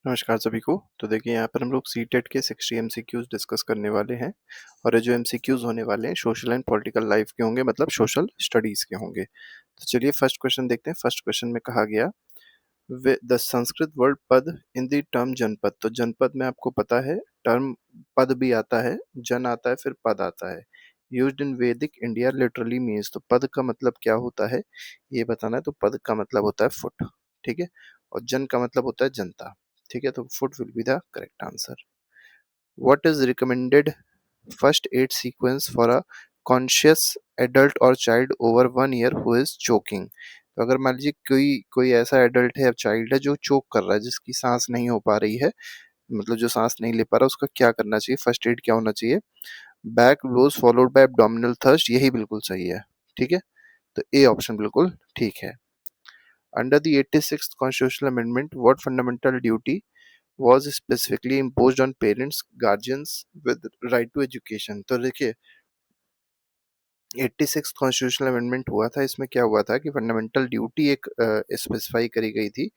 नमस्कार सभी को। तो देखिए यहाँ पर हम लोग सीटेट के 60 एमसीक्यूज डिस्कस करने वाले हैं और ये जो एमसीक्यूज होने वाले हैं सोशल एंड पॉलिटिकल लाइफ के होंगे, मतलब सोशल स्टडीज के होंगे। तो चलिए फर्स्ट क्वेश्चन देखते हैं। फर्स्ट क्वेश्चन में कहा गया द संस्कृत वर्ड पद इन द टर्म जनपद। तो जनपद में आपको पता है टर्म पद भी आता है, जन आता है, फिर पद आता है। यूज्ड इन वैदिक इंडिया लिटरली मीन्स, तो पद का मतलब क्या होता है ये बताना है। तो पद का मतलब होता है फुट, ठीक है, और जन का मतलब होता है जनता, ठीक है। तो foot will be the correct answer. What is recommended first aid sequence for a conscious adult और child over 1 year who is choking. तो अगर मान लीजिए कोई कोई ऐसा एडल्ट है या चाइल्ड है जो चोक कर रहा है, जिसकी सांस नहीं हो पा रही है, मतलब जो सांस नहीं ले पा रहा, उसका क्या करना चाहिए, फर्स्ट एड क्या होना चाहिए। Back blows followed by abdominal thrust, यही बिल्कुल सही है, ठीक है। तो ए ऑप्शन बिल्कुल ठीक है। Under the 86th constitutional amendment what fundamental duty was specifically imposed on parents guardians with right to education। तो देखिए 86 कॉन्स्टिट्यूशनल अमेंडमेंट हुआ था, इसमें क्या हुआ था कि फंडामेंटल ड्यूटी एक स्पेसिफाई करी गई थी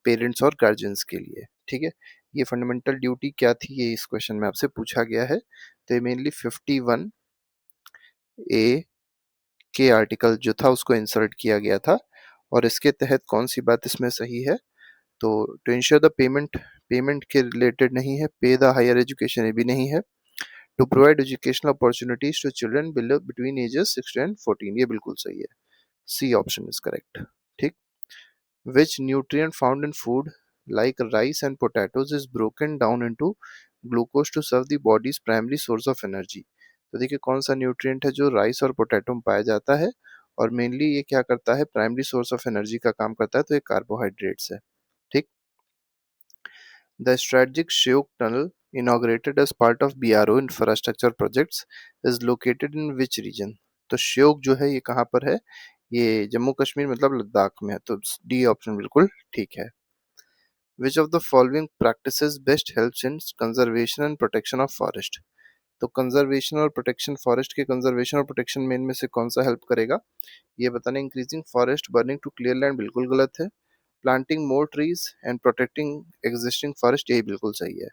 पेरेंट्स और गार्जियंस के लिए, ठीक है। ये फंडामेंटल ड्यूटी क्या थी, ये इस क्वेश्चन में आपसे पूछा गया है। तो ये मेनली 51 ए के आर्टिकल जो था उसको इंसर्ट किया गया था, और इसके तहत कौन सी बात इसमें सही है। तो to ensure the payment, payment के रिलेटेड नहीं है, पे द हायर एजुकेशन ये भी नहीं है, to provide educational opportunities to children below between ages 16 and 14, ये बिल्कुल सही है। सी ऑप्शन इज करेक्ट, ठीक। Which nutrient found in food like rice and potatoes is broken down into glucose to serve the body's primary source of energy. तो देखिए कौन सा nutrient है जो राइस और पोटैटो में पाया जाता है, और मेनली ये क्या करता है, प्राइमरी सोर्स ऑफ एनर्जी का काम करता है, तो ये कार्बोहाइड्रेट्स है, ठीक। The strategic Shyok Tunnel, inaugurated as part of BRO infrastructure projects, is located in which region। तो श्योक जो है ये कहाँ पर है, ये जम्मू कश्मीर मतलब लद्दाख में है। तो डी ऑप्शन बिल्कुल ठीक है। Which of the following practices best helps in conservation and protection of forest। तो कंजर्वेशन और प्रोटेक्शन, फॉरेस्ट के कंजर्वेशन और प्रोटेक्शन में इनमें से कौन सा हेल्प करेगा, ये बताना। Increasing forest burning to clear land बिल्कुल गलत है। Planting more trees and protecting existing forest, यही बिल्कुल सही है।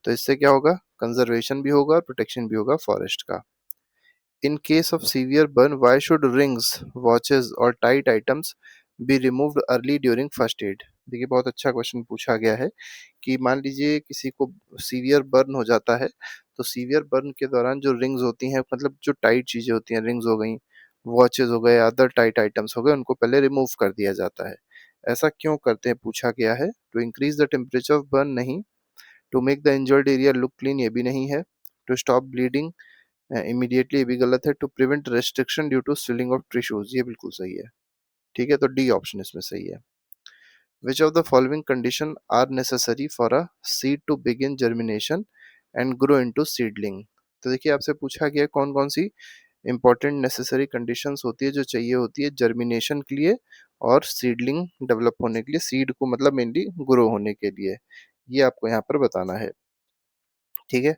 तो इससे क्या होगा, कंजर्वेशन भी होगा और प्रोटेक्शन भी होगा फॉरेस्ट का। In case of severe burn why should rings, watches और tight items be removed early during first aid. देखिए बहुत अच्छा क्वेश्चन पूछा गया है कि मान लीजिए किसी को सीवियर बर्न हो जाता है, तो सीवियर बर्न के दौरान जो रिंग्स होती हैं, मतलब जो टाइट चीजें होती हैं, रिंग्स हो गई, वॉचेस हो गए, अदर टाइट आइटम्स हो गए, उनको पहले रिमूव कर दिया जाता है। ऐसा क्यों करते हैं पूछा गया है। To increase the temperature of burn नहीं, to make the injured area look clean ये भी नहीं है, टू स्टॉप ब्लीडिंग इमीडिएटली ये भी गलत है, to prevent restriction due to swelling of tissues ये बिल्कुल सही है, ठीक है। तो डी ऑप्शन इसमें सही है। Which of the following condition are necessary for a seed to begin germination and grow into seedling. तो देखिए आपसे पूछा गया कौन कौन सी इंपॉर्टेंट नेसेसरी कंडीशंस होती है जो चाहिए होती है जर्मिनेशन के लिए और सीडलिंग डेवलप होने के लिए, सीड को मतलब मेनली ग्रो होने के लिए, ये आपको यहाँ पर बताना है, ठीक है।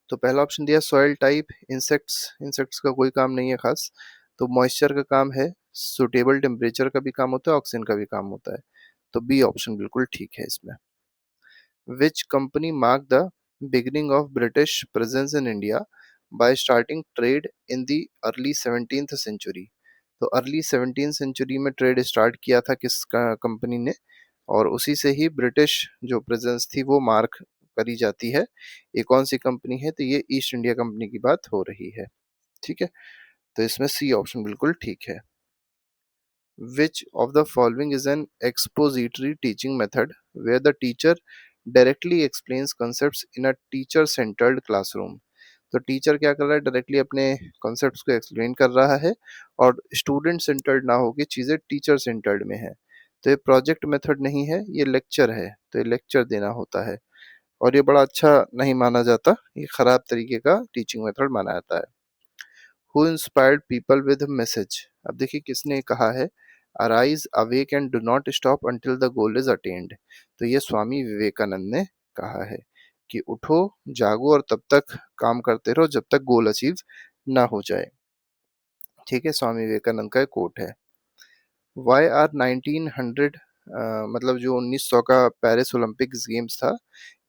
तो पहला ऑप्शन दिया सॉइल टाइप, इंसेक्ट्स, इंसेक्ट्स का कोई काम नहीं है खास। तो मॉइस्चर का काम है, सुटेबल टेम्परेचर का भी काम होता है, ऑक्सीजन का भी काम होता है। तो बी ऑप्शन बिल्कुल ठीक है इसमें। Which company mark the beginning of British presence in India by starting trade in the early 17th century. तो अर्ली 17th सेंचुरी में ट्रेड स्टार्ट किया था किस कंपनी ने, और उसी से ही ब्रिटिश जो प्रेजेंस थी वो मार्क करी जाती है। ये कौन सी कंपनी है, तो ये ईस्ट इंडिया कंपनी की बात हो रही है, ठीक है। तो इसमें सी ऑप्शन बिल्कुल ठीक है। Which of the following is an expository teaching method where the teacher directly explains concepts in a teacher centered classroom। तो टीचर क्या कर रहा है, डायरेक्टली अपने कॉन्सेप्ट्स को एक्सप्लेन कर रहा है, और स्टूडेंट सेंटर्ड ना होकर चीज़ें टीचर सेंटर्ड में है। तो ये प्रोजेक्ट मेथड नहीं है, ये लेक्चर है, तो ये लेक्चर देना होता है, और ये बड़ा अच्छा नहीं माना जाता, ये खराब तरीके का टीचिंग मेथड माना जाता है। Who inspired people with message. अब देखिए किसने कहा है, arise awake and do not stop until the goal is attend. तो ये स्वामी विवेकानंद ने कहा है कि उठो, जागो और तब तक काम करते रहो जब तक गोल अचीव ना हो जाए, ठीक है। स्वामी विवेकानंद का कोट है। वाई आर 1900 मतलब जो 1900 का पेरिस ओलंपिक्स गेम्स था,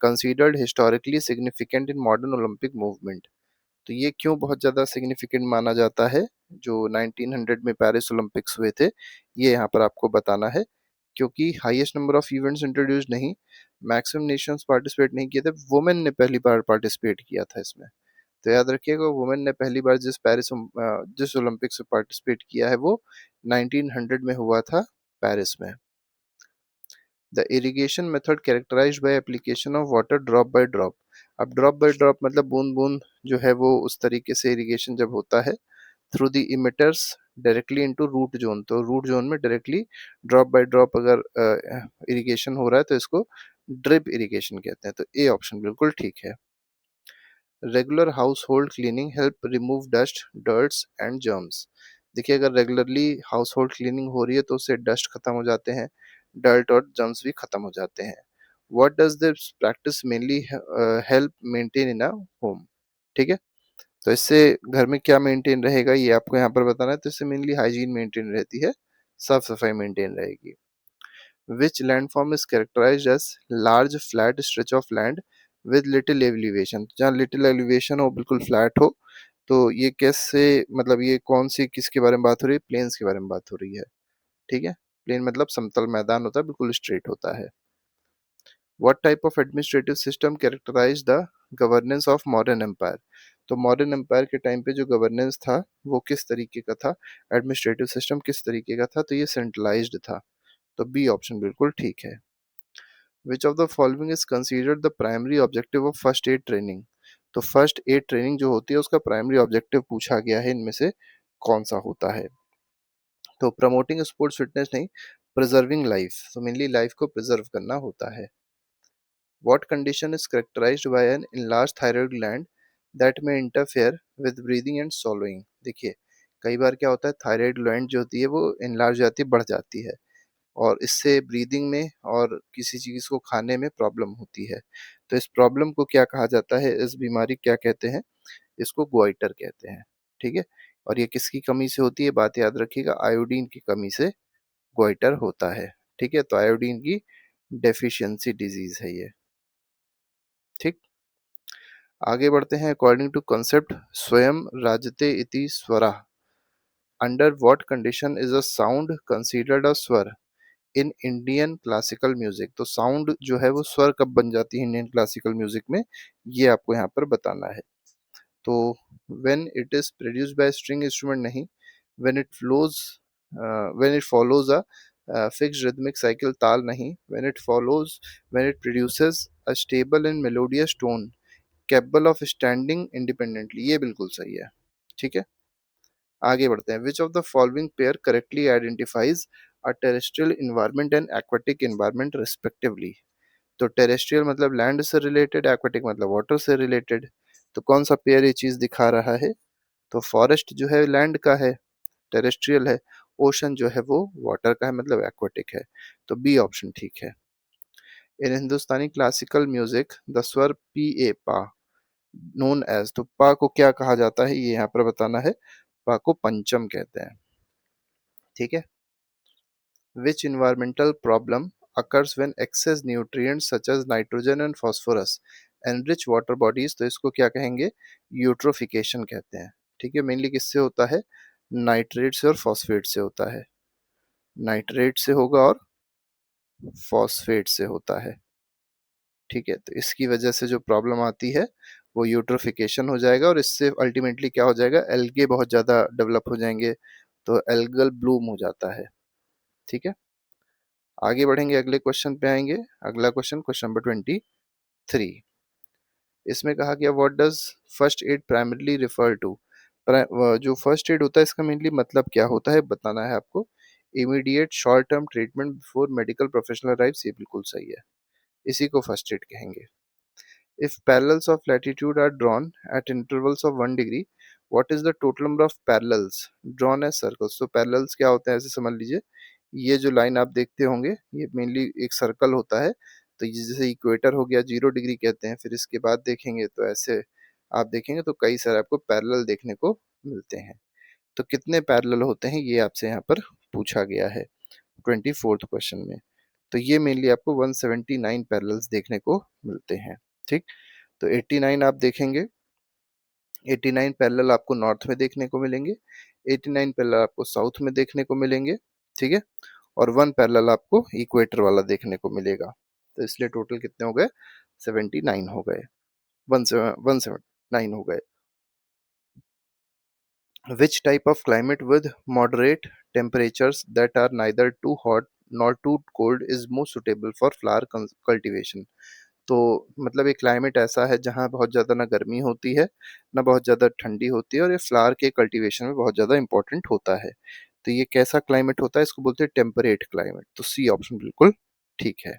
considered historically significant in modern Olympic movement. तो ये क्यों बहुत ज़्यादा सिग्निफिकेंट माना जाता है, जो 1900 में पेरिस ओलंपिक्स हुए थे, ये यहाँ पर आपको बताना है। क्योंकि highest number of events introduce नहीं, मैक्सिमम नेशंस पार्टिसिपेट नहीं किए थे, वुमेन ने पहली बार पार्टिसिपेट किया था इसमें। तो याद रखिएगा, वुमेन ने पहली बार जिस ओलंपिक्स में पार्टिसिपेट किया है वो 1900 में हुआ था, पेरिस में। The irrigation method characterized by application of water drop by drop. अब ड्रॉप बाय ड्रॉप मतलब बूंद बूंद जो है वो उस तरीके से इरिगेशन जब होता है through the emitters directly into root zone, तो रूट जोन में डायरेक्टली ड्रॉप बाय ड्रॉप अगर इरिगेशन हो रहा है तो इसको ड्रिप इरिगेशन कहते हैं। तो ए ऑप्शन बिल्कुल ठीक है। Regular house hold cleaning help remove dust, dirts and germs. देखिए, अगर रेगुलरली हाउस होल्ड क्लीनिंग हो रही है तो उससे डस्ट खत्म हो जाते हैं, डर्ट और जर्म्स भी खत्म हो जाते हैं। What does this practice mainly help maintain in a home? ठीक है, तो इससे घर में क्या मेंटेन रहेगा ये आपको यहाँ पर बताना है। तो इससे मेनली हाइजीन मेंटेन रहती है, साफ सफाई मेंटेन रहेगी। Which landform is characterized as large flat stretch of land with little elevation? जहाँ little elevation हो, बिल्कुल flat हो, तो ये कैसे, मतलब ये कौन सी किसके बारे में बात हो रही है? प्लेन्स के बारे में बात हो रही है। ठीक है, प्लेन मतलब समतल मैदान होता है, बिल्कुल स्ट्रेट होता है। What type of administrative system characterize the governance of modern empire? तो मॉडर्न एम्पायर के टाइम पे जो गवर्नेंस था वो किस तरीके का था, एडमिनिस्ट्रेटिव सिस्टम किस तरीके का था? तो ये सेंट्रलाइज्ड था। तो बी ऑप्शन बिल्कुल ठीक है। Which of the following is considered the primary objective of first aid training? तो फर्स्ट एड ट्रेनिंग जो होती है उसका प्राइमरी ऑब्जेक्टिव पूछा गया है, इनमें से कौन सा होता है? तो प्रमोटिंग स्पोर्ट्स फिटनेस नहीं, प्रिजर्विंग लाइफ, तो मेनली लाइफ को प्रिजर्व करना होता है। What condition is characterized by an enlarged thyroid gland that may interfere with breathing and swallowing? देखिए, कई बार क्या होता है, थायराइड ग्लैंड जो होती है वो enlarge हो जाती है, बढ़ जाती है, और इससे ब्रीदिंग में और किसी चीज़ को खाने में प्रॉब्लम होती है। तो इस प्रॉब्लम को क्या कहा जाता है, इस बीमारी क्या कहते हैं? इसको गोइटर कहते हैं। ठीक है, और ये किसकी कमी से होती है? बात याद रखिएगा, आयोडीन की कमी से गोइटर होता है। ठीक है, तो आयोडीन की डेफिशिएंसी डिजीज है ये। ठीक, आगे बढ़ते हैं। अकॉर्डिंग टू कॉन्सेप्ट स्वयं राजते इति स्वरा, under what condition is a sound considered a swar in Indian classical music? तो साउंड जो है वो स्वर कब बन जाती है इंडियन क्लासिकल म्यूजिक में, ये आपको यहाँ पर बताना है। तो when it is produced by string instrument नहीं, when it flows, when it follows a fixed rhythmic cycle taal नहीं, when it follows, when it produces a stable and melodious tone capable of standing independently, ये बिल्कुल सही है। ठीक है, आगे बढ़ते हैं। Which of the following pair correctly identifies a terrestrial environment and aquatic environment respectively? तो टेरेस्ट्रियल मतलब लैंड से रिलेटेड, एक्वाटिक मतलब वाटर से रिलेटेड। तो कौन सा पेयर ये चीज दिखा रहा है? तो फॉरेस्ट जो है लैंड का है, टेरेस्ट्रियल है। ओशन जो है वो वाटर का है, मतलब एक्वाटिक है। तो बी ऑप्शन ठीक है। इन हिंदुस्तानी क्लासिकल म्यूजिक द स्वर पी ए पा नोन एज, तो पा को क्या कहा जाता है ये यहाँ पर बताना है। पा को पंचम कहते हैं। ठीक है, which environmental problem occurs when excess nutrients such as nitrogen and phosphorus enrich water bodies? तो इसको क्या कहेंगे? यूट्रोफिकेशन कहते हैं। ठीक है, मेनली किससे होता है? नाइट्रेट से और फॉस्फेट से होता है। नाइट्रेट से होगा और फॉस्फेट से होता है। ठीक है, तो इसकी वजह से जो प्रॉब्लम आती है वो यूट्रोफिकेशन हो जाएगा, और इससे अल्टीमेटली क्या हो जाएगा? एल्गे बहुत ज़्यादा डेवलप हो जाएंगे, तो एल्गल ब्लूम हो जाता है। ठीक है, आगे बढ़ेंगे, अगले क्वेश्चन पे आएंगे। अगला क्वेश्चन, क्वेश्चन नंबर 23। इसमें कहा गया what does first aid primarily refer to? जो फर्स्ट एड होता है इसका मेनली मतलब क्या होता है बताना है आपको। Immediate short term treatment before medical professional arrives, ये बिल्कुल सही है, इसी को फर्स्ट एड कहेंगे। If parallels of latitude are drawn at intervals of 1 degree, what is the total number of parallels drawn as circles? तो parallels क्या होते हैं, ऐसे समझ लीजिए, ये जो लाइन आप देखते होंगे ये मेनली एक सर्कल होता है। तो ये जैसे इक्वेटर हो गया, 0 डिग्री कहते हैं, फिर इसके बाद देखेंगे तो ऐसे आप देखेंगे तो कई सारे आपको पैरेलल देखने को मिलते हैं। तो कितने पैरेलल होते हैं ये आपसे यहाँ पर पूछा गया है 24th क्वेश्चन में। तो ये मेनली आपको 179 पैरेलल्स देखने को मिलते हैं, ठीक। तो 89 आप देखेंगे, 89 पैरेलल आपको नॉर्थ में देखने को मिलेंगे, 89 पैरेलल आपको साउथ में देखने को मिलेंगे, ठीक है। और 1 पैरेलल आपको इक्वेटर वाला देखने को मिलेगा। तो इसलिए टोटल कितने हो गए, 79 हो गए, 179 हो गए। Which type of climate with moderate temperatures that are neither too hot nor too cold is most suitable for flower cultivation? तो मतलब ये क्लाइमेट ऐसा है जहाँ बहुत ज़्यादा ना गर्मी होती है, ना बहुत ज़्यादा ठंडी होती है, और ये फ्लावर के कल्टीवेशन में बहुत ज़्यादा इंपॉर्टेंट होता है। तो ये कैसा क्लाइमेट होता है, इसको बोलते हैं टेम्परेट क्लाइमेट। तो सी ऑप्शन बिल्कुल ठीक है।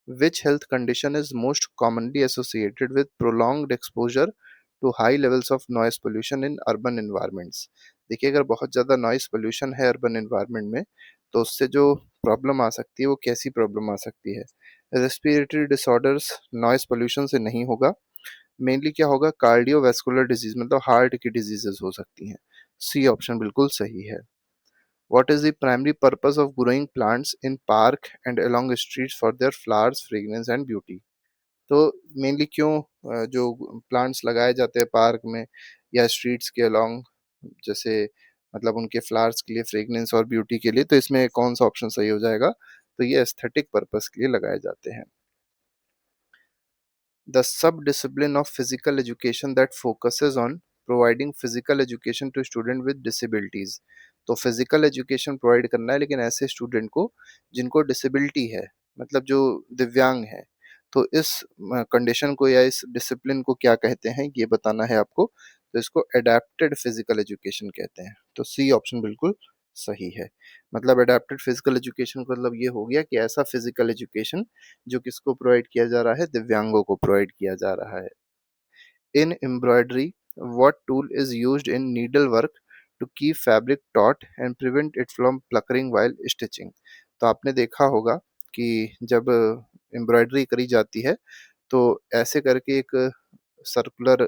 Which health condition is most commonly associated with prolonged exposure to high levels of noise pollution in urban environments? देखिए, अगर बहुत ज़्यादा नॉइस पोल्यूशन है अर्बन एनवायरनमेंट में, तो उससे जो प्रॉब्लम आ सकती है वो कैसी प्रॉब्लम आ सकती है? रेस्पिरेटरी डिसऑर्डर्स नॉइस पोल्यूशन से नहीं होगा। मेनली क्या होगा, कार्डियोवैस्कुलर डिजीज मतलब हार्ट की डिजीजेस हो सकती हैं। सी ऑप्शन बिल्कुल सही है। What is the primary purpose of growing plants in park and along streets for their flowers, fragrance and beauty? तो मेनली क्यों जो प्लांट्स लगाए जाते हैं पार्क में या स्ट्रीट्स के अलोंग, जैसे मतलब उनके फ्लावर्स के लिए, फ्रेगनेंस और ब्यूटी के लिए, तो इसमें कौन सा ऑप्शन सही हो जाएगा? तो ये एस्थेटिक पर्पस के लिए लगाए जाते हैं। The sub-discipline of physical education that focuses on providing physical education to student with disabilities। तो फिजिकल एजुकेशन प्रोवाइड करना है लेकिन ऐसे स्टूडेंट को जिनको डिसेबिलिटी है, मतलब जो दिव्यांग है। तो इस कंडीशन को या इस डिसिप्लिन को क्या कहते हैं ये बताना है आपको। तो इसको एडेप्टेड फिजिकल एजुकेशन कहते हैं। तो सी ऑप्शन बिल्कुल सही है। मतलब एडेप्टेड फिजिकल एजुकेशन का मतलब ये हो गया कि ऐसा फिजिकल एजुकेशन जो किसको प्रोवाइड किया जा रहा है, दिव्यांगों को प्रोवाइड किया जा रहा है। In embroidery what tool is used in needle work to keep fabric taut and prevent it from puckering while stitching? तो आपने देखा होगा कि जब एम्ब्रॉयडरी करी जाती है तो ऐसे करके एक सर्कुलर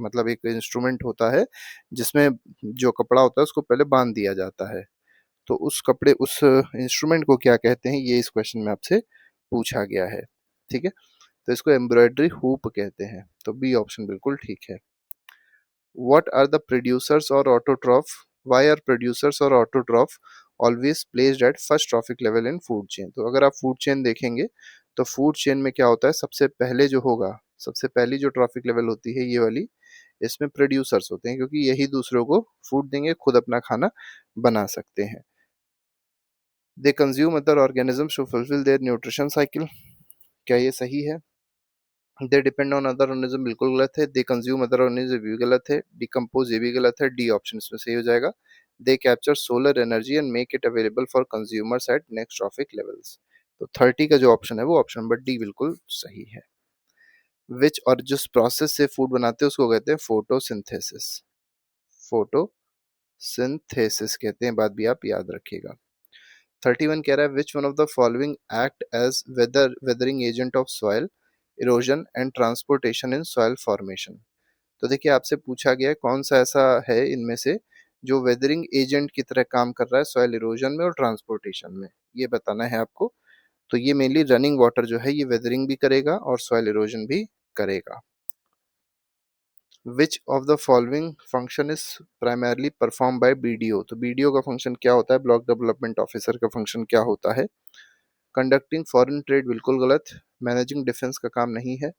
मतलब एक इंस्ट्रूमेंट होता है जिसमें जो कपड़ा होता है उसको पहले बांध दिया जाता है। तो उस इंस्ट्रूमेंट को क्या कहते हैं, ये इस क्वेश्चन में आपसे पूछा गया है, ठीक है। तो इसको एम्ब्रॉयडरी हुप कहते हैं। तो बी ऑप्शन बिल्कुल ठीक है। व्हाट आर द प्रोड्यूसर्स और ऑटोट्रॉफ, व्हाई आर प्रोड्यूसर्स और autotroph always placed at first trophic level in food chain? तो अगर आप फूड चेन देखेंगे तो फूड चेन में क्या होता है, सबसे पहले जो होगा, सबसे पहली जो ट्रॉफिक लेवल होती है ये वाली, इसमें प्रोड्यूसर्स होते हैं क्योंकि यही दूसरों को फूड देंगे, खुद अपना खाना बना सकते हैं। They consume other organisms to fulfil their nutrition cycle, क्या ये सही है? They depend on other organism बिल्कुल गलत है। दे कंज्यूम अदर ऑर्गेनिज्म भी गलत है। डिकम्पोज ये भी गलत है। डी ऑप्शन इसमें सही हो जाएगा। They capture solar energy and make it available for consumers at next trophic levels. तो 30 का जो ऑप्शन है वो ऑप्शन नंबर डी बिल्कुल सही है। विच और जिस प्रोसेस से फूड बनाते हैं उसको कहते हैं फोटोसिंथेसिस। फोटोसिंथेसिस कहते हैं, बात भी आप याद रखिएगा। 31 कह रहा है which one of the following act as weathering agent of soil erosion and transportation in soil formation? तो देखिए, आपसे पूछा गया है कौन सा ऐसा है इनमें से जो वेदरिंग एजेंट की तरह काम कर रहा है सॉइल इरोजन में और ट्रांसपोर्टेशन में, ये बताना है आपको। तो ये मेनली रनिंग वाटर जो है ये वेदरिंग भी करेगा और सॉइल इरोजन भी करेगा। विच of the following function is primarily perform by BDO? तो बीडीओ का फंक्शन क्या होता है, ब्लॉक डेवलपमेंट ऑफिसर का फंक्शन क्या होता है? कंडक्टिंग फॉरेन ट्रेड बिल्कुल गलत। मैनेजिंग डिफेंस का काम नहीं है।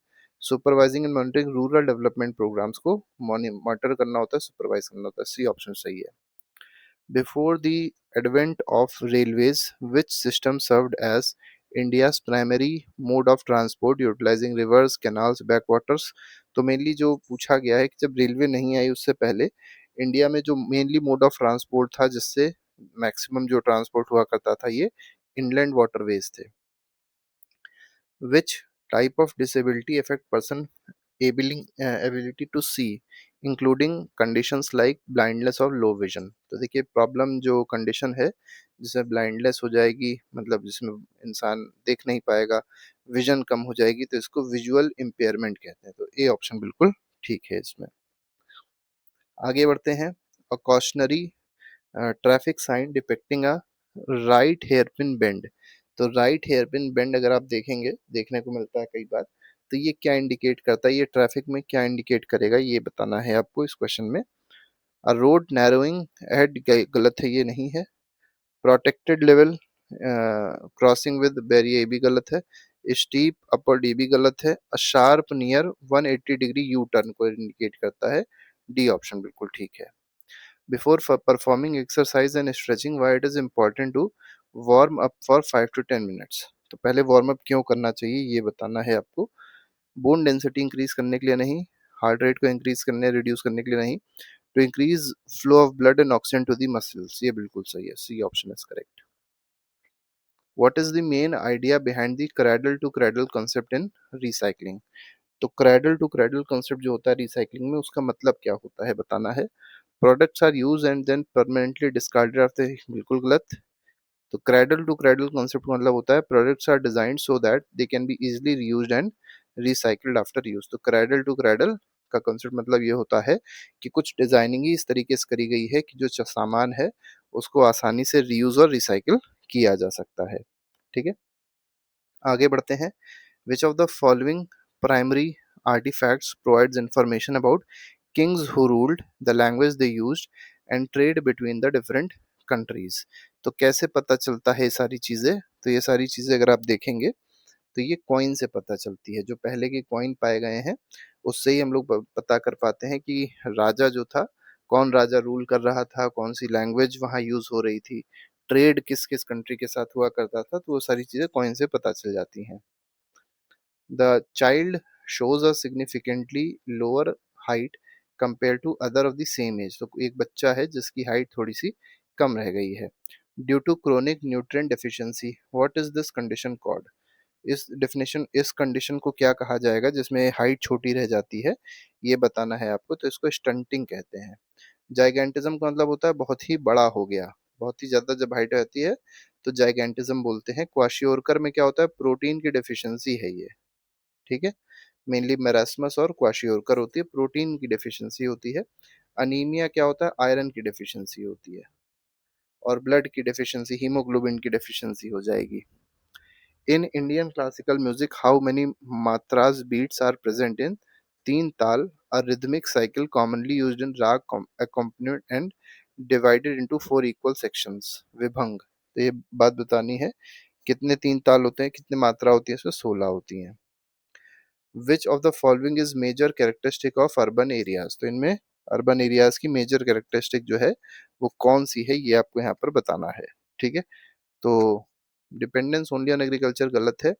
Supervising and monitoring rural development programmes को मॉनिटर करना होता है, सुपरवाइज करना होता है। सी ऑप्शन सही है। Before the advent of railways which system served as India's primary mode of transport utilising rivers canals backwaters? तो मेनली जो पूछा गया है कि जब रेलवे नहीं आई उससे पहले इंडिया में जो मेनली मोड ऑफ ट्रांसपोर्ट था जिससे मैक्सिमम जो ट्रांसपोर्ट हुआ करता था ये इनलैंड वाटरवेज थे। Which type of disability affect person ability to see including conditions like blindness or low vision? तो देखिए, प्रॉब्लम जो कंडीशन है जिसमें ब्लाइंडनेस हो जाएगी, मतलब जिसमें इंसान देख नहीं पाएगा, विजन कम हो जाएगी, तो इसको विजुअल इम्पेयरमेंट कहते हैं। तो ए ऑप्शन बिल्कुल ठीक है इसमें। आगे बढ़ते हैं। A cautionary traffic sign depicting a right hairpin bend, तो राइट हेयर पिन बेंड अगर आप देखेंगे, देखने को मिलता है कई बार, तो ये क्या इंडिकेट करता है, ये ट्रैफिक में क्या इंडिकेट करेगा, ये बताना है आपको इस क्वेश्चन में। रोड नैरोइंग हेड गलत है, ये नहीं है। Protected level crossing with barrier, ये भी गलत है। स्टीप अपवर्ड, ये भी गलत है। A sharp near 180 degree U turn को इंडिकेट करता है, डी ऑप्शन बिल्कुल ठीक है। Before performing exercise and stretching why it is important to warm up for 5 to 10 minutes, तो पहले वार्म अप क्यों करना चाहिए ये बताना है आपको। बोन डेंसिटी इंक्रीज करने के लिए नहीं, हार्ट रेट को इंक्रीज करने रिड्यूस करने के लिए नहीं, to increase flow of blood and oxygen to the muscles, ये बिल्कुल सही है, C option is correct. What is the main idea behind the cradle to cradle concept in recycling, तो क्रैडल टू क्रैडल कॉन्सेप्ट जो होता है recycling में, उसका मतलब क्या होता है बताना है। Products are use and then permanently discarded after, बिल्कुल गलत। तो क्रैडल टू क्रैडल कॉन्सेप्ट का मतलब होता है products are designed so that they can be easily reused and recycled after use, तो क्रैडल टू क्रैडल का कॉन्सेप्ट मतलब ये होता है कि कुछ डिजाइनिंग ही इस तरीके से करी गई है कि जो सामान है उसको आसानी से रीयूज और रिसाइकिल किया जा सकता है। ठीक है, आगे बढ़ते हैं। Which of the following primary artifacts provides information about kings who ruled, the language they used and trade between the different countries, तो कैसे पता चलता है ये सारी चीजें, तो ये सारी चीजें अगर आप देखेंगे तो ये कॉइन से पता चलती है, जो पहले के कॉइन पाए गए हैं उससे ही हम लोग पता कर पाते हैं कि राजा जो था, कौन राजा रूल कर रहा था, कौन सी लैंग्वेज वहाँ यूज हो रही थी, ट्रेड किस किस कंट्री के साथ हुआ करता था, तो वो सारी चीजें कॉइन से पता चल जाती हैं। The child shows a significantly lower height compared to other of the same age, तो एक बच्चा है जिसकी हाइट थोड़ी सी कम रह गई है। Due to chronic nutrient deficiency, what is this condition called, इस कंडीशन को क्या कहा जाएगा जिसमें हाइट छोटी रह जाती है, ये बताना है आपको, तो इसको स्टंटिंग कहते हैं। जाइगेंटिज्म का मतलब होता है बहुत ही बड़ा हो गया, बहुत ही ज्यादा जब हाइट रहती है तो जाइगेंटिज्म बोलते हैं। क्वाशियोरकर में क्या होता है, प्रोटीन की डेफिशिएंसी है ये। ठीक है, मेनली मेरास्मस और क्वाशियोरकर होती है, प्रोटीन की डेफिशिएंसी होती है। अनीमिया क्या होता है, आयरन की डेफिशिएंसी होती है। और ब्लड की डेफिशिएंसी हीमोग्लोबिन की डेफिशिएंसी हो जाएगी। In Indian classical music how many matras beats are present in teen taal, a rhythmic cycle commonly used in rag accompaniment and divided into 4 equal sections, विभंग, तो ये बात बतानी है कितने तीन ताल होते हैं, कितनी मात्रा होती है, इसमें 16 होती हैं। Which of the following is major characteristic of urban areas, तो इनमें अर्बन एरियाज की मेजर कैरेक्टरिस्टिक जो है वो कौन सी है, ये आपको यहाँ पर बताना है। ठीक है, तो डिपेंडेंस ओनली ऑन एग्रीकल्चर गलत है।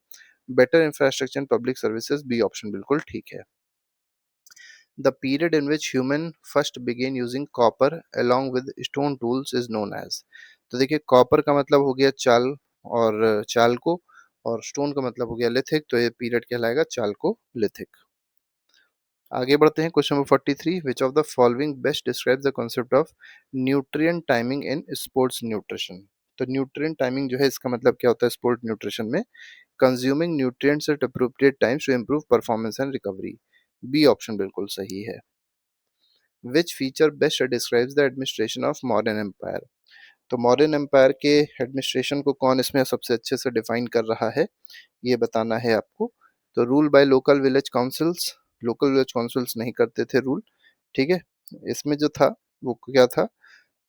Better infrastructure and public services, B option बिल्कुल ठीक है। The period in which human first began using copper along with stone tools is known as, तो देखिए कॉपर का मतलब हो गया चाल और चालको, और स्टोन का मतलब हो गया लिथिक, तो ये पीरियड कहलाएगा चालको लिथिक। आगे बढ़ते हैं, question number 43, which of the following best describe the concept of nutrient timing in sports nutrition, तो न्यूट्रिएंट टाइमिंग जो है इसका मतलब क्या होता है स्पोर्ट न्यूट्रिशन में, consuming nutrients at appropriate times to improve performance and recovery, B option बिल्कुल सही है। Which feature best describes the administration of modern empire, तो मॉडर्न एम्पायर के एडमिनिस्ट्रेशन को कौन इसमें सबसे अच्छे से डिफाइन कर रहा है, ये बताना है आपको। तो rule by local village councils, local village councils नहीं करते थे रूल। ठीक है, इसमें जो था वो क्या था,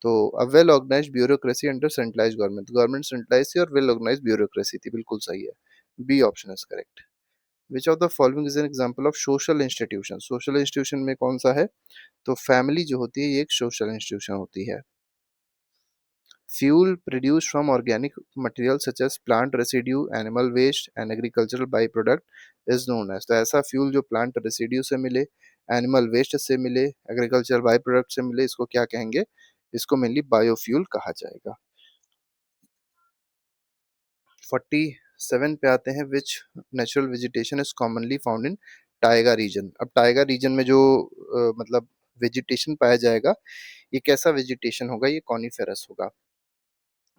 तो a well organised bureaucracy under centralised government, government centralise थी और वेल ऑर्गेनाइज्ड ब्यूरोक्रेसी थी, बिल्कुल सही है, B option is correct. Which of the following is an example of social institution, social institution में कौन सा है, तो फैमिली जो होती है ये एक सोशल इंस्टीट्यूशन होती है। Fuel produced from organic materials such as plant residue, animal waste and agricultural byproduct is known as, तो ऐसा फ्यूल जो प्लांट रेसिड्यू से मिले, एनिमल वेस्ट से मिले, एग्रीकल्चर बाई प्रोडक्ट से मिले, इसको क्या कहेंगे, इसको मेनली बायोफ्यूल कहा जाएगा। 47 पे आते हैं, which natural vegetation is commonly found in taiga region, अब टाइगा रीजन में जो मतलब वेजिटेशन पाया जाएगा, ये कैसा वेजिटेशन होगा, ये कॉनिफेरस होगा।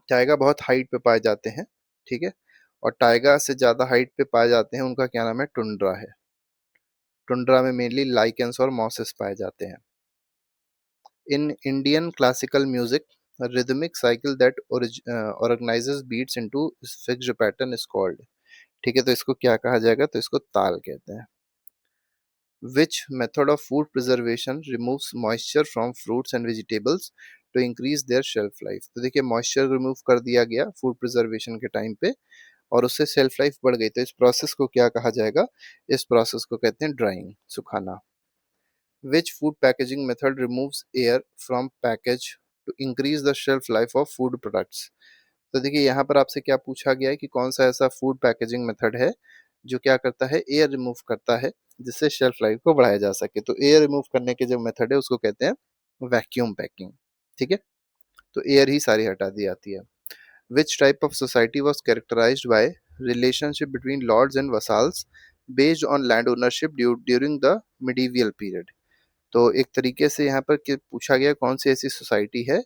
टाइगा बहुत हाइट पे पाए जाते हैं। ठीक है, और टाइगा से ज्यादा हाइट पे पाए जाते हैं उनका क्या नाम है, टुंड्रा है। टुंड्रा में मेनली लाइकेंस और मॉसेस पाए जाते हैं। इन Indian classical music rhythmic cycle that organizes beats into fixed pattern is called. ठीक है, तो इसको क्या कहा जाएगा, तो इसको ताल कहते हैं. Which method of food preservation removes moisture from fruits and vegetables to increase their shelf life? तो देखिए मॉइस्चर रिमूव कर दिया गया फूड प्रिजर्वेशन के टाइम पे और उससे शेल्फ लाइफ बढ़ गई, तो इस प्रोसेस को क्या कहा जाएगा, इस प्रोसेस को कहते हैं ड्राइंग, सुखाना. Which food packaging method removes air from package to increase the shelf life of food products? तो देखिए यहाँ पर आपसे क्या पूछा गया है कि कौन सा ऐसा फूड पैकेजिंग मेथड है जो क्या करता है, एयर रिमूव करता है जिससे शेल्फ लाइफ को बढ़ाया जा सके. तो एयर रिमूव करने के जो मेथड है उसको कहते हैं वैक्यूम पैकिंग. ठीक है, तो एयर ही सारी हटा दी जाती है. Which type of society was characterized by relationship between lords and vassals based on land ownership during the medieval period? तो एक तरीके से यहाँ पर पूछा गया कौन सी ऐसी सोसाइटी है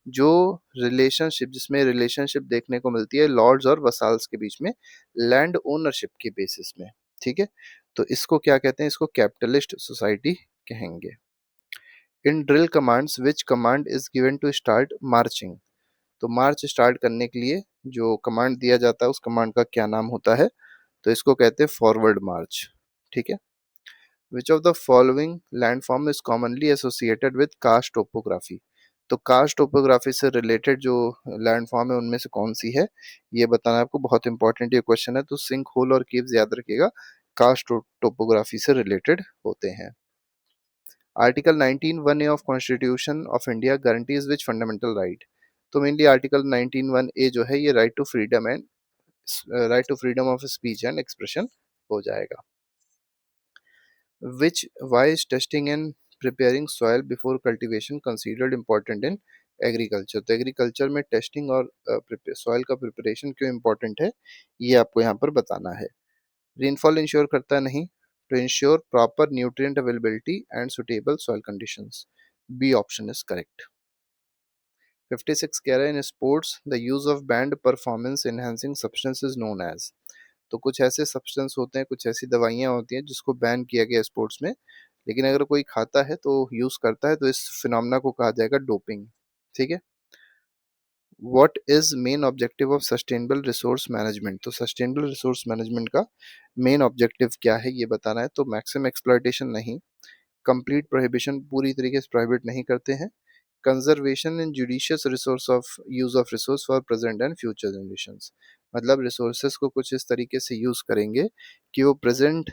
जो रिलेशनशिप, जिसमें रिलेशनशिप देखने को मिलती है लॉर्ड्स और वसाल्स के बीच में लैंड ओनरशिप के बेसिस में. ठीक है, तो इसको क्या कहते हैं, इसको कैपिटलिस्ट सोसाइटी कहेंगे. In drill commands which command is given to start marching? तो मार्च स्टार्ट करने के लिए जो कमांड दिया जाता है उस कमांड का क्या नाम होता है, तो इसको कहते हैं फॉरवर्ड मार्च. ठीक है. Which of the following landform is commonly associated with karst topography? तो कार्स्ट टोपोग्राफी से रिलेटेड जो लैंडफॉर्म है उनमें से कौन सी है, ये बताना आपको बहुत इंपॉर्टेंट ये क्वेश्चन है. तो सिंक होल और केव्स याद रखिएगा, कार्स्ट टोपोग्राफी से रिलेटेड होते हैं. Article 19(1)(a) of constitution of India guarantees which fundamental right? तो मेनली आर्टिकल 19(1)(a) जो है ये right to freedom of speech and expression हो जाएगा. Which why is testing and preparing soil before cultivation considered important in agriculture? तो agriculture में testing और soil का प्रिपरेशन क्यों इंपॉर्टेंट है, ये आपको यहाँ पर बताना है. रेनफॉल इंश्योर करता है नहीं, to ensure proper nutrient availability and suitable soil conditions. B option is correct. 56 कह रहे हैं in sports the use of banned performance enhancing substance is known as. तो कुछ ऐसे सब्सटेंस होते हैं, कुछ ऐसी दवाइयाँ होती हैं जिसको बैन किया गया स्पोर्ट्स में, लेकिन अगर कोई खाता है तो यूज करता है तो इस फिनोमेना को कहा जाएगा डोपिंग. ठीक है. What is main objective of sustainable resource management? तो सस्टेनेबल रिसोर्स मैनेजमेंट का मेन ऑब्जेक्टिव क्या है ये बताना है. तो मैक्सिमम एक्सप्लॉयटेशन नहीं, कंप्लीट प्रोहिबिशन, पूरी तरीके से प्रोहिबिट नहीं करते हैं, conservation and judicious resource of use of resource for present and future generations. मतलब रिसोर्सेज को कुछ इस तरीके से यूज करेंगे कि वो प्रेजेंट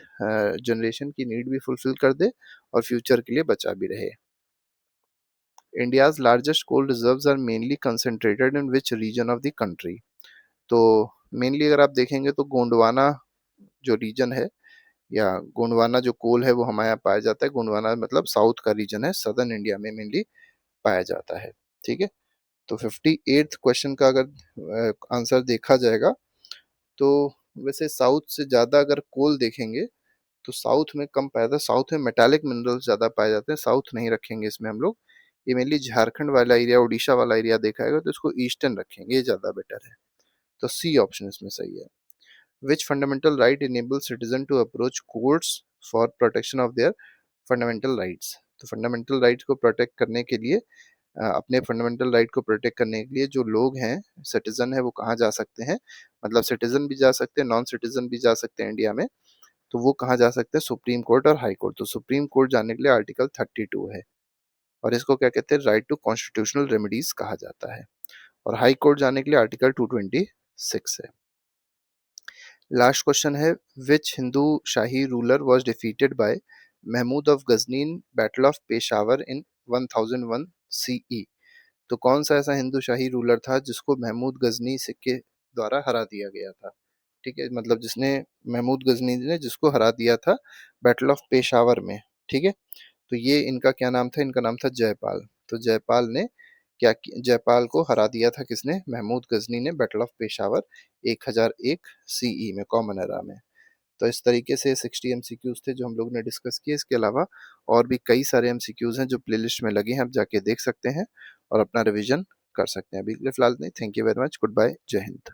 जनरेशन की नीड भी फुलफिल कर दे और फ्यूचर के लिए बचा भी रहे. India's largest coal reserves are mainly concentrated in which region of the country? तो मेनली अगर आप देखेंगे तो गोंडवाना जो रीजन है या गोंडवाना जो कोल है वो हमारे यहाँ पाया जाता है. गोंडवाना मतलब साउथ का रीजन है, सदर्न इंडिया में मेनली पाया जाता है. ठीक है, तो 58th क्वेश्चन का अगर आंसर देखा जाएगा तो वैसे साउथ से ज़्यादा अगर कोल देखेंगे तो साउथ में कम पाया जाता है, साउथ में मेटालिक मिनरल्स ज़्यादा पाए जाते हैं, साउथ नहीं रखेंगे इसमें हम लोग. ये मेनली झारखंड वाला एरिया, उड़ीसा वाला एरिया देखा जाएगा तो इसको ईस्टर्न रखेंगे, ये ज़्यादा बेटर है. तो सी ऑप्शन इसमें सही है. Which fundamental right enable citizen to approach courts for protection of their fundamental rights? तो फंडामेंटल राइट्स को प्रोटेक्ट करने के लिए अपने फंडामेंटल राइट को प्रोटेक्ट करने के लिए जो लोग हैं, सिटीजन है, वो कहाँ जा सकते हैं, मतलब सिटीजन भी जा सकते हैं, नॉन सिटीजन भी जा सकते हैं इंडिया में, तो वो कहाँ जा सकते हैं, सुप्रीम कोर्ट और हाई कोर्ट. तो सुप्रीम कोर्ट जाने के लिए आर्टिकल 32 है और इसको क्या कहते हैं, राइट टू कॉन्स्टिट्यूशनल रेमेडीज कहा जाता है. और हाई कोर्ट जाने के लिए आर्टिकल 226 है. लास्ट क्वेश्चन है which Hindu Shahi ruler was defeated by Mahmud of Ghazni in battle of Peshawar in 1001 CE? तो कौन सा ऐसा हिंदू शाही रूलर था जिसको महमूद गजनी के द्वारा हरा दिया गया था? ठीक है, मतलब जिसने, महमूद गजनी ने जिसको हरा दिया था बैटल ऑफ पेशावर में. ठीक है, तो ये इनका क्या नाम था, इनका नाम था जयपाल. तो जयपाल ने जयपाल को हरा दिया था किसने, महमूद गजनी ने, बैटल ऑफ पेशावर 1001 CE में, कॉमन एरा में. तो इस तरीके से 60 MCQs थे जो हम लोग ने डिस्कस किए. इसके अलावा और भी कई सारे MCQs हैं जो प्लेलिस्ट में लगे हैं, आप जाके देख सकते हैं और अपना रिवीजन कर सकते हैं. अभी के लिए फिलहाल नहीं. Thank you very much. Good bye. जय हिंद.